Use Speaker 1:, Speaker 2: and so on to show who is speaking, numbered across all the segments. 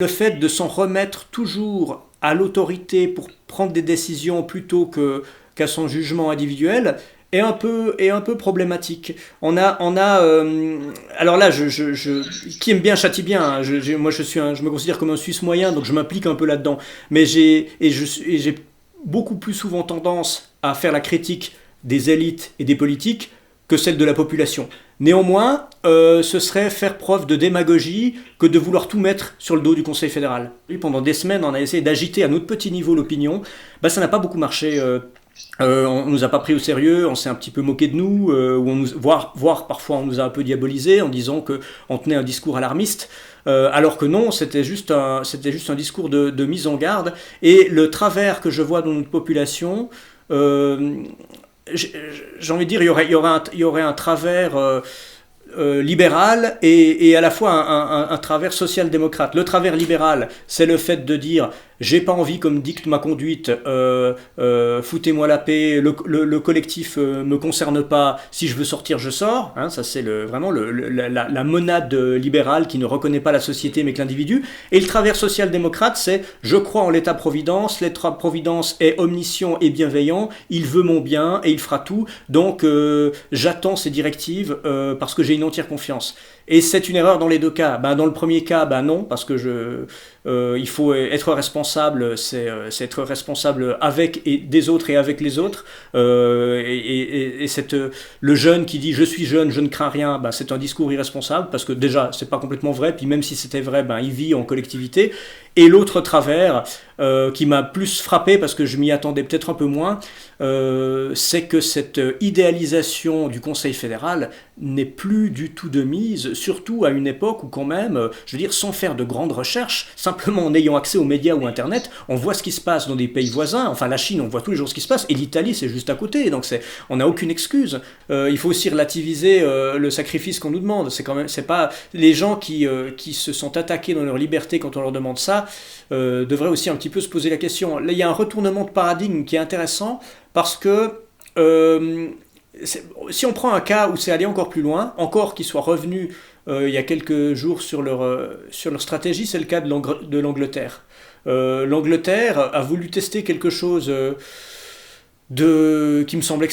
Speaker 1: Le fait de s'en remettre toujours à l'autorité pour prendre des décisions plutôt qu'à son jugement individuel est un peu problématique. Alors là, qui aime bien châtie bien, hein. Moi, je me considère comme un Suisse moyen, donc je m'implique un peu là-dedans. Mais j'ai beaucoup plus souvent tendance à faire la critique des élites et des politiques que celle de la population. Néanmoins, ce serait faire preuve de démagogie que de vouloir tout mettre sur le dos du Conseil fédéral. Et pendant des semaines, on a essayé d'agiter à notre petit niveau l'opinion. Ben, ça n'a pas beaucoup marché. On nous a pas pris au sérieux, on s'est un petit peu moqué de nous, voire parfois on nous a un peu diabolisé en disant qu'on tenait un discours alarmiste. Alors que non, c'était juste un discours de mise en garde. Et le travers que je vois dans notre population, euh, j'ai envie de dire, il y aurait un travers libéral et à la fois un travers social-démocrate. Le travers libéral, c'est le fait de dire j'ai pas envie comme dicte ma conduite, foutez-moi la paix, le collectif me concerne pas, si je veux sortir je sors, hein, ça c'est vraiment la monade libérale qui ne reconnaît pas la société mais que l'individu. Et le travers social-démocrate, c'est je crois en l'État-providence, l'État-providence est omniscient et bienveillant, il veut mon bien et il fera tout, donc j'attends ses directives parce que j'ai une entière confiance. Et c'est une erreur dans les deux cas. Ben, dans le premier cas, ben non, parce que il faut être responsable, c'est être responsable avec et des autres et avec les autres. Le jeune qui dit je suis jeune, je ne crains rien, ben, c'est un discours irresponsable parce que déjà c'est pas complètement vrai. Puis même si c'était vrai, ben, il vit en collectivité. Et l'autre travers qui m'a plus frappé parce que je m'y attendais peut-être un peu moins, c'est que cette idéalisation du Conseil fédéral n'est plus du tout de mise, surtout à une époque où quand même, je veux dire, sans faire de grandes recherches, simplement en ayant accès aux médias ou Internet, on voit ce qui se passe dans des pays voisins, enfin la Chine, on voit tous les jours ce qui se passe, et l'Italie c'est juste à côté, donc on n'a aucune excuse. Il faut aussi relativiser le sacrifice qu'on nous demande, c'est pas les gens qui se sont attaqués dans leur liberté quand on leur demande ça, devraient aussi un petit peu se poser la question. Là il y a un retournement de paradigme qui est intéressant, parce que si on prend un cas où c'est allé encore plus loin, encore qu'ils soient revenus il y a quelques jours sur leur stratégie, c'est le cas de l'Angleterre. L'Angleterre a voulu tester quelque chose qui me semble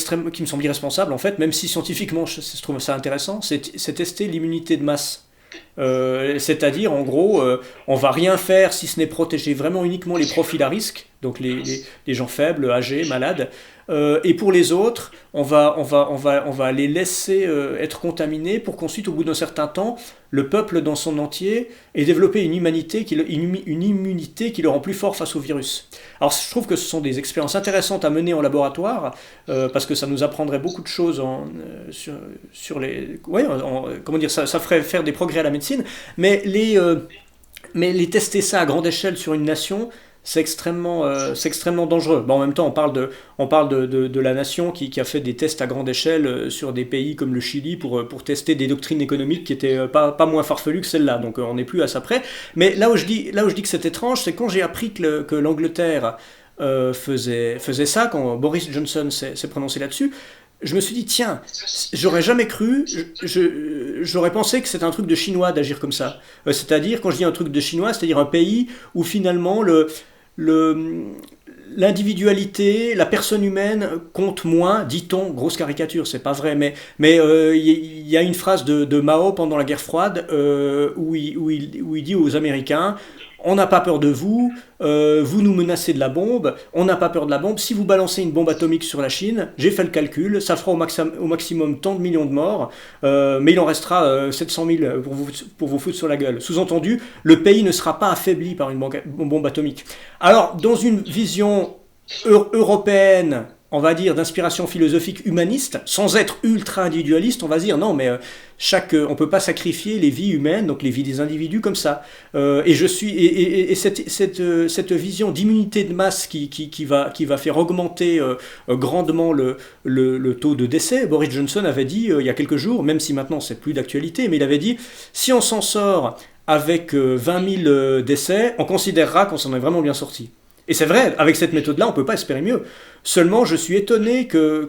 Speaker 1: irresponsable en fait, même si scientifiquement je trouve ça intéressant, c'est tester l'immunité de masse. C'est-à-dire, en gros, on va rien faire si ce n'est protéger vraiment uniquement les profils à risque, donc les gens faibles, âgés, malades, et pour les autres, on va les laisser être contaminés pour qu'ensuite, au bout d'un certain temps, le peuple dans son entier ait développé une immunité qui le rend plus fort face au virus. Alors, je trouve que ce sont des expériences intéressantes à mener en laboratoire, parce que ça nous apprendrait beaucoup de choses sur les... Ouais, comment dire, ça ferait faire des progrès à la médecine, mais les tester ça à grande échelle sur une nation, c'est extrêmement dangereux. Bon, en même temps, on parle de la nation qui a fait des tests à grande échelle sur des pays comme le Chili pour tester des doctrines économiques qui étaient pas moins farfelues que celle-là. Donc on n'est plus à ça près. Mais là où je dis que c'est étrange, c'est quand j'ai appris que l'Angleterre faisait ça, quand Boris Johnson s'est prononcé là-dessus, je me suis dit, tiens, j'aurais jamais cru, j'aurais pensé que c'était un truc de chinois d'agir comme ça. C'est-à-dire, quand je dis un truc de chinois, c'est-à-dire un pays où finalement le, l'individualité, la personne humaine compte moins, dit-on, grosse caricature, c'est pas vrai, mais il y a une phrase de Mao pendant la guerre froide où il dit aux Américains, on n'a pas peur de vous, vous nous menacez de la bombe, on n'a pas peur de la bombe, si vous balancez une bombe atomique sur la Chine, j'ai fait le calcul, ça fera au maximum tant de millions de morts, mais il en restera 700 000 pour vous foutre sur la gueule. Sous-entendu, le pays ne sera pas affaibli par une bombe atomique. Alors, dans une vision européenne, on va dire, d'inspiration philosophique humaniste, sans être ultra individualiste, on va dire non, mais on peut pas sacrifier les vies humaines, donc les vies des individus comme ça. Cette vision d'immunité de masse qui va faire augmenter grandement le taux de décès. Boris Johnson avait dit il y a quelques jours, même si maintenant c'est plus d'actualité, mais il avait dit si on s'en sort avec 20 000 décès, on considérera qu'on s'en est vraiment bien sorti. Et c'est vrai, avec cette méthode-là, on ne peut pas espérer mieux. Seulement, je suis étonné que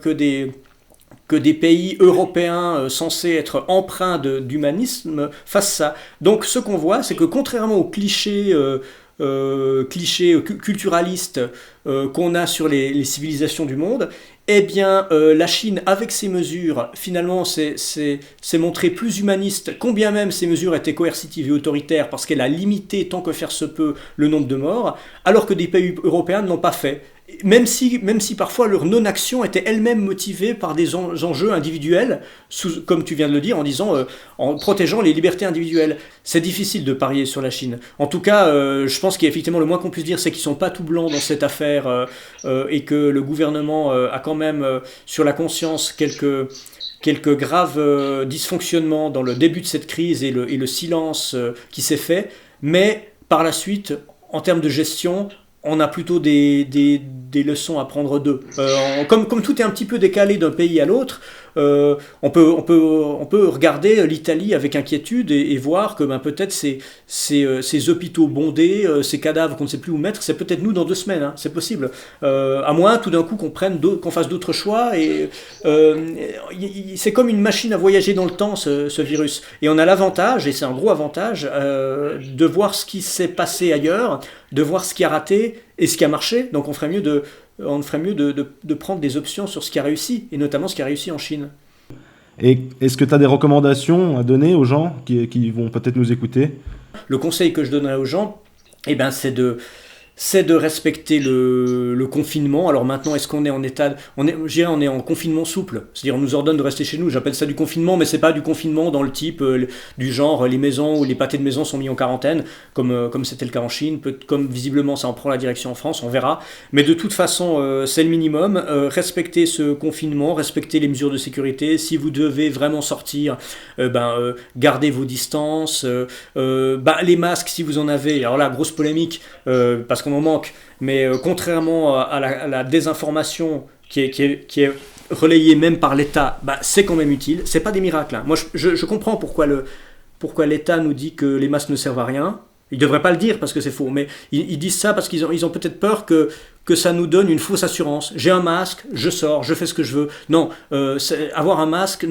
Speaker 1: que des pays européens censés être empreints d'humanisme fassent ça. Donc ce qu'on voit, c'est que contrairement aux clichés culturalistes qu'on a sur les civilisations du monde, eh bien, la Chine, avec ses mesures, finalement, s'est montrée plus humaniste, combien même ces mesures étaient coercitives et autoritaires, parce qu'elle a limité, tant que faire se peut, le nombre de morts, alors que des pays européens ne l'ont pas fait. Même si parfois leur non-action était elle-même motivée par des enjeux individuels, comme tu viens de le dire, en disant, en protégeant les libertés individuelles. C'est difficile de parier sur la Chine. En tout cas, je pense qu'effectivement, le moins qu'on puisse dire, c'est qu'ils sont pas tout blancs dans cette affaire et que le gouvernement a quand même sur la conscience quelques graves dysfonctionnements dans le début de cette crise et le silence qui s'est fait. Mais par la suite, en termes de gestion, on a plutôt des leçons à prendre d'eux. Comme tout est un petit peu décalé d'un pays à l'autre, on peut regarder l'Italie avec inquiétude et voir que peut-être ces hôpitaux bondés, ces cadavres qu'on ne sait plus où mettre, c'est peut-être nous dans 2 semaines, hein, c'est possible. À moins tout d'un coup qu'on fasse d'autres choix. Et c'est comme une machine à voyager dans le temps, ce virus. Et on a l'avantage, et c'est un gros avantage, de voir ce qui s'est passé ailleurs, de voir ce qui a raté et ce qui a marché. Donc on ferait mieux de prendre des options sur ce qui a réussi, et notamment ce qui a réussi en Chine.
Speaker 2: Et est-ce que tu as des recommandations à donner aux gens qui vont peut-être nous écouter ?
Speaker 1: Le conseil que je donnerais aux gens, c'est de respecter le confinement. Alors maintenant, est-ce qu'on est en état... On est en confinement souple. C'est-à-dire, on nous ordonne de rester chez nous. J'appelle ça du confinement, mais c'est pas du confinement dans le type du genre les maisons ou les pâtés de maison sont mis en quarantaine, comme c'était le cas en Chine. Comme visiblement, ça en prend la direction en France, on verra. Mais de toute façon, c'est le minimum. Respectez ce confinement, respectez les mesures de sécurité. Si vous devez vraiment sortir, gardez vos distances. Les masques, si vous en avez. Alors là, grosse polémique, parce qu'on en manque, mais contrairement à la désinformation qui est relayée même par l'État, c'est quand même utile. C'est pas des miracles, hein. Moi, je comprends pourquoi l'État nous dit que les masques ne servent à rien. Ils devraient pas le dire parce que c'est faux, mais ils disent ça parce qu'ils ont peut-être peur que ça nous donne une fausse assurance. J'ai un masque, je sors, je fais ce que je veux. Non, avoir un masque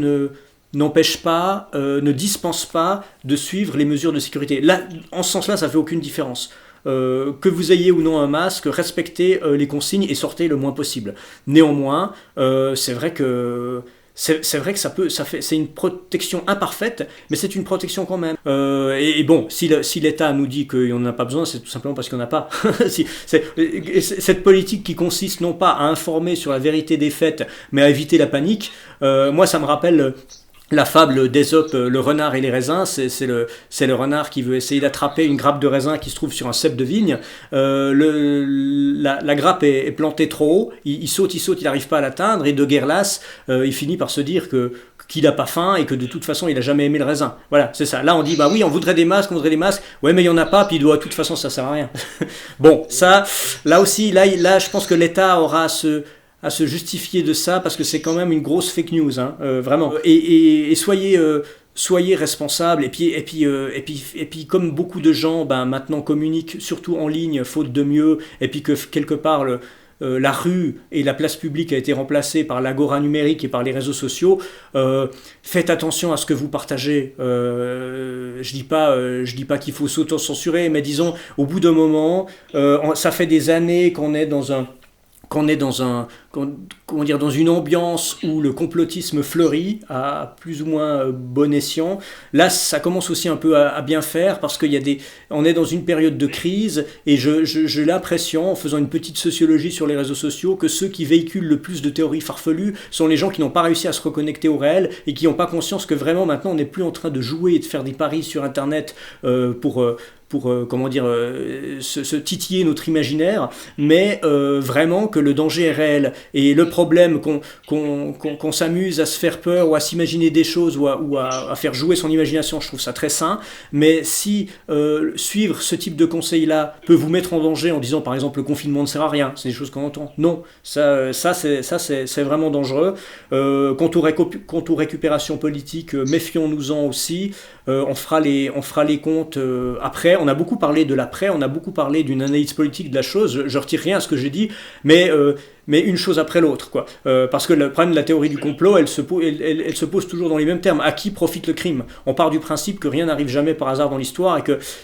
Speaker 1: n'empêche pas, ne dispense pas de suivre les mesures de sécurité. Là, en ce sens-là, ça fait aucune différence. Que vous ayez ou non un masque, respectez les consignes et sortez le moins possible. Néanmoins, c'est vrai que c'est une protection imparfaite, mais c'est une protection quand même. Et bon, si l'État nous dit qu'il n'en a pas besoin, c'est tout simplement parce qu'il n'y en a pas. Cette politique qui consiste non pas à informer sur la vérité des faits, mais à éviter la panique, moi ça me rappelle la fable d'Ésope, le renard et les raisins. C'est le renard qui veut essayer d'attraper une grappe de raisin qui se trouve sur un cep de vigne. La grappe est plantée trop haut, il saute, il n'arrive pas à l'atteindre, et de guerre lasse, il finit par se dire qu'il n'a pas faim et que de toute façon il n'a jamais aimé le raisin. Voilà, c'est ça. Là on dit oui, on voudrait des masques, ouais, mais il n'y en a pas, puis de toute façon ça sert à rien. Bon, ça, là aussi, là je pense que l'État aura à se justifier de ça, parce que c'est quand même une grosse fake news, hein, vraiment. Et soyez responsables, et puis comme beaucoup de gens maintenant communiquent surtout en ligne, faute de mieux, et puis que quelque part la rue et la place publique a été remplacée par l'agora numérique et par les réseaux sociaux, faites attention à ce que vous partagez. Je dis pas qu'il faut s'auto-censurer, mais disons, au bout d'un moment, ça fait des années qu'on est dans une ambiance où le complotisme fleurit à plus ou moins bon escient. Là, ça commence aussi un peu à bien faire, parce on est dans une période de crise, et j'ai l'impression, en faisant une petite sociologie sur les réseaux sociaux, que ceux qui véhiculent le plus de théories farfelues sont les gens qui n'ont pas réussi à se reconnecter au réel et qui n'ont pas conscience que vraiment maintenant on n'est plus en train de jouer et de faire des paris sur Internet pour se titiller notre imaginaire, mais vraiment que le danger est réel. Et le problème qu'on s'amuse à se faire peur ou à s'imaginer des choses ou à faire jouer son imagination, je trouve ça très sain. Mais si suivre ce type de conseils-là peut vous mettre en danger en disant par exemple le confinement ne sert à rien, c'est des choses qu'on entend. Non, ça c'est vraiment dangereux. Quant aux récupérations politiques, méfions-nous-en aussi. On fera les comptes après. On a beaucoup parlé de l'après, on a beaucoup parlé d'une analyse politique de la chose. Je retire rien à ce que j'ai dit, mais une chose après l'autre. l'autre, quoi. Parce que le problème de la théorie du complot, elle se pose toujours dans les mêmes termes. À qui profite le crime? On part du principe que rien n'arrive jamais par hasard dans l'histoire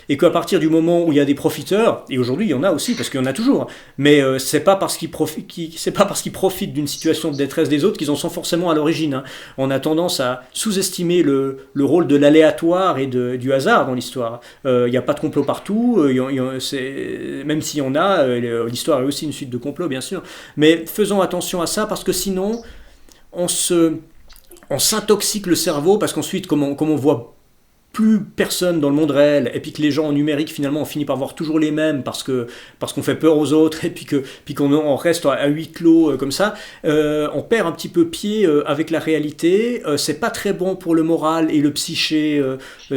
Speaker 1: et qu'à partir du moment où il y a des profiteurs, et aujourd'hui il y en a aussi parce qu'il y en a toujours, mais c'est pas parce qu'ils profitent d'une situation de détresse des autres qu'ils en sont forcément à l'origine. Hein. On a tendance à sous-estimer le rôle de l'aléatoire et du hasard dans l'histoire. Il n'y a pas de complot partout, même s'il y en a, l'histoire est aussi une suite de complots bien sûr, mais faisons attention à ça parce que sinon on s'intoxique le cerveau parce qu'ensuite comme on voit plus personne dans le monde réel et puis que les gens en numérique finalement on finit par voir toujours les mêmes parce qu'on fait peur aux autres et puis qu'on reste à huis clos comme ça, on perd un petit peu pied avec la réalité. C'est pas très bon pour le moral et le psyché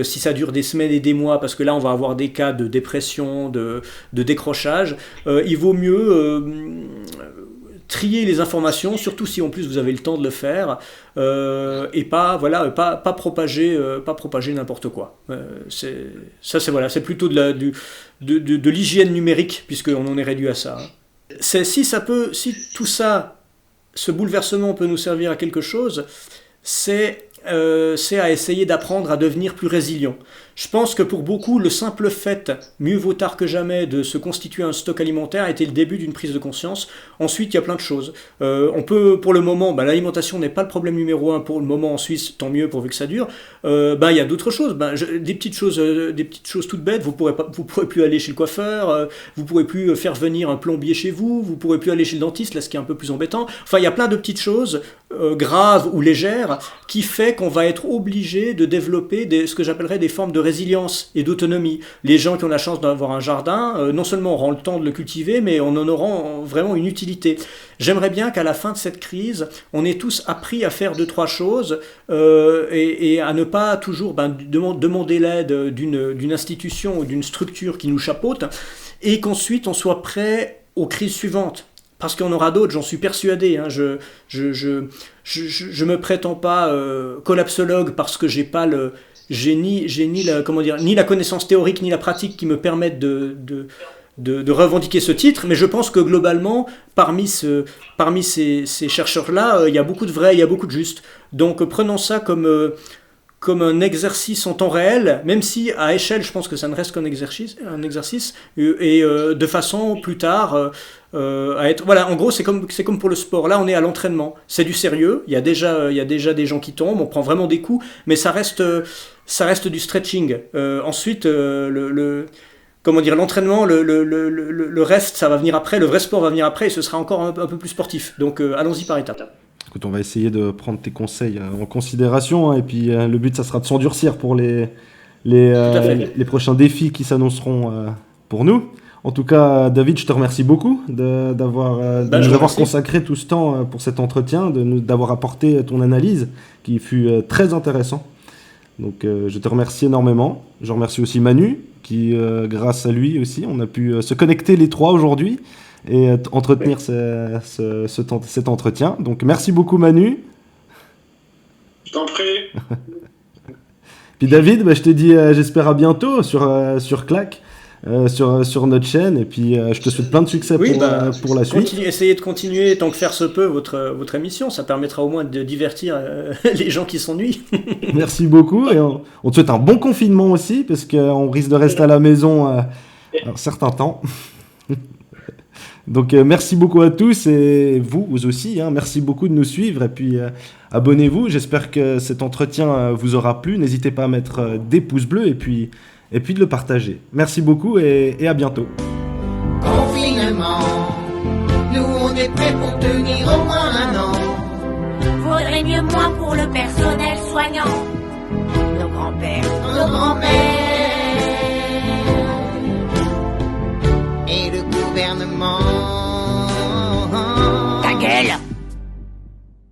Speaker 1: si ça dure des semaines et des mois parce que là on va avoir des cas de dépression, de décrochage. Il vaut mieux trier les informations, surtout si en plus vous avez le temps de le faire, et pas propager n'importe quoi. C'est plutôt de l'hygiène numérique puisqu'on en est réduit à ça. Si tout ça, ce bouleversement peut nous servir à quelque chose, c'est à essayer d'apprendre à devenir plus résilient. Je pense que pour beaucoup, le simple fait, mieux vaut tard que jamais, de se constituer un stock alimentaire a été le début d'une prise de conscience. Ensuite, il y a plein de choses. On peut, pour le moment, l'alimentation n'est pas le problème numéro un pour le moment en Suisse, tant mieux pourvu que ça dure. Il y a d'autres choses. Des petites choses toutes bêtes. Vous pourrez plus aller chez le coiffeur, vous pourrez plus faire venir un plombier chez vous, vous pourrez plus aller chez le dentiste, là, ce qui est un peu plus embêtant. Enfin, il y a plein de petites choses graves ou légères qui fait qu'on va être obligé de développer ce que j'appellerais des formes de résilience et d'autonomie. Les gens qui ont la chance d'avoir un jardin, non seulement auront le temps de le cultiver, mais on en aura vraiment une utilité. J'aimerais bien qu'à la fin de cette crise, on ait tous appris à faire 2-3 choses et à ne pas toujours demander l'aide d'une institution ou d'une structure qui nous chapeaute et qu'ensuite on soit prêt aux crises suivantes. Parce qu'il y en aura d'autres, j'en suis persuadé. Hein. Je me prétends pas collapsologue parce que j'ai ni la connaissance théorique ni la pratique qui me permettent de revendiquer ce titre, mais je pense que globalement, parmi ces chercheurs-là, il y a beaucoup de vrais, il y a beaucoup de justes. Donc prenons ça comme un exercice en temps réel, même si à échelle, je pense que ça ne reste qu'un exercice, et de façon plus tard à être. Voilà, en gros, c'est comme pour le sport. Là, on est à l'entraînement. C'est du sérieux. Il y a déjà des gens qui tombent. On prend vraiment des coups, mais ça reste du stretching. Ensuite, l'entraînement, le reste, ça va venir après. Le vrai sport va venir après, et ce sera encore un peu plus sportif. Donc, allons-y par étapes.
Speaker 2: Écoute, on va essayer de prendre tes conseils en considération, hein, et puis le but, ça sera de s'endurcir pour les prochains défis qui s'annonceront pour nous. En tout cas, David, je te remercie beaucoup de nous avoir consacré tout ce temps pour cet entretien, d'avoir apporté ton analyse qui fut très intéressant. Donc, je te remercie énormément. Je remercie aussi Manu, qui, grâce à lui aussi, on a pu se connecter les trois aujourd'hui et entretenir cet entretien. Donc, merci beaucoup, Manu.
Speaker 3: Je t'en prie.
Speaker 2: Puis David, je te dis, j'espère à bientôt sur Clac. Sur notre chaîne, et puis je te souhaite plein de succès pour la suite.
Speaker 1: Essayez de continuer tant que faire se peut votre émission, ça permettra au moins de divertir les gens qui s'ennuient.
Speaker 2: Merci beaucoup, et on te souhaite un bon confinement aussi, parce qu'on risque de rester à la maison un certain temps. Donc merci beaucoup à tous, et vous aussi, hein, merci beaucoup de nous suivre, et puis abonnez-vous. J'espère que cet entretien vous aura plu. N'hésitez pas à mettre des pouces bleus, et puis de le partager. Merci beaucoup et à bientôt.
Speaker 4: Confinement, nous on est prêts pour tenir au moins 1 an. Vaudrait mieux moins pour le personnel soignant. Nos grands-pères, et le gouvernement.